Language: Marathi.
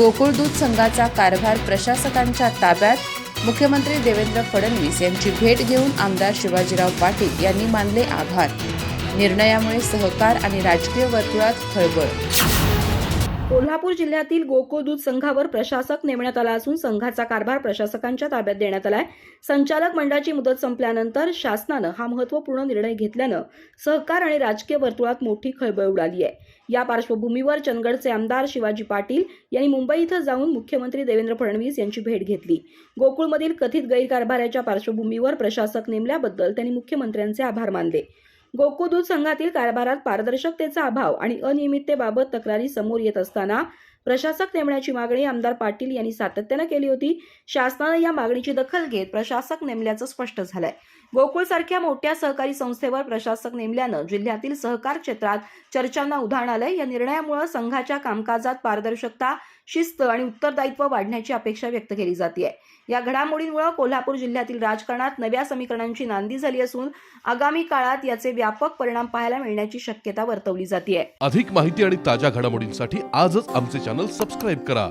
गोकुळ दूध संघाचा कारभार प्रशासकांच्या ताब्यात. मुख्यमंत्री देवेंद्र फडणवीस यांची भेट घेऊन आमदार शिवाजीराव पाटील यांनी मानले आभार. निर्णयामुळे सहकार आणि राजकीय वर्तुळात खळबळ. कोल्हापूर जिल्ह्यातील गोकुळ दूध संघावर प्रशासक नेमण्यात आला असून संघाचा कारभार प्रशासकांच्या ताब्यात देण्यात आलाय. संचालक मंडळाची मुदत संपल्यानंतर शासनानं हा महत्त्वपूर्ण निर्णय घेतल्यानं सहकार आणि राजकीय वर्तुळात मोठी खळबळ उडाली आहे. या पार्श्वभूमीवर चंदगडचे आमदार शिवाजी पाटील यांनी मुंबई इथं जाऊन मुख्यमंत्री देवेंद्र फडणवीस यांची भेट घेतली. गोकुळमधील कथित गैरकारभाराच्या पार्श्वभूमीवर प्रशासक नेमल्याबद्दल त्यांनी मुख्यमंत्र्यांचे आभार मानले. गोकुळ दूध संघातील कारभारात पारदर्शकतेचा अभाव आणि अनियमिततेबाबत तक्रारी समोर येत असताना प्रशासक नेमण्याची मागणी आमदार पाटील यांनी सातत्यानं केली होती. शासनाने या मागणीची दखल घेत प्रशासक नेमल्याचं स्पष्ट झालंय. गोकुळसारख्या मोठ्या सहकारी संस्थेवर प्रशासक नेमल्यानं जिल्ह्यातील सहकार क्षेत्रात चर्चांना उधाण आलंय. या निर्णयामुळे संघाच्या कामकाजात पारदर्शकता, शिस्त आणि उत्तरदायित्व वाढण्याची अपेक्षा व्यक्त केली जाते. या घडामोडींमुळे कोल्हापूर जिल्ह्यातील राजकारणात नव्या समीकरणांची नांदी झाली असून आगामी काळात याचे व्यापक परिणाम पाहायला मिळण्याची शक्यता वर्तवली जाते. अधिक माहिती आणि ताज्या घडामोडींसाठी आजच आमचे चॅनल सबस्क्राईब करा.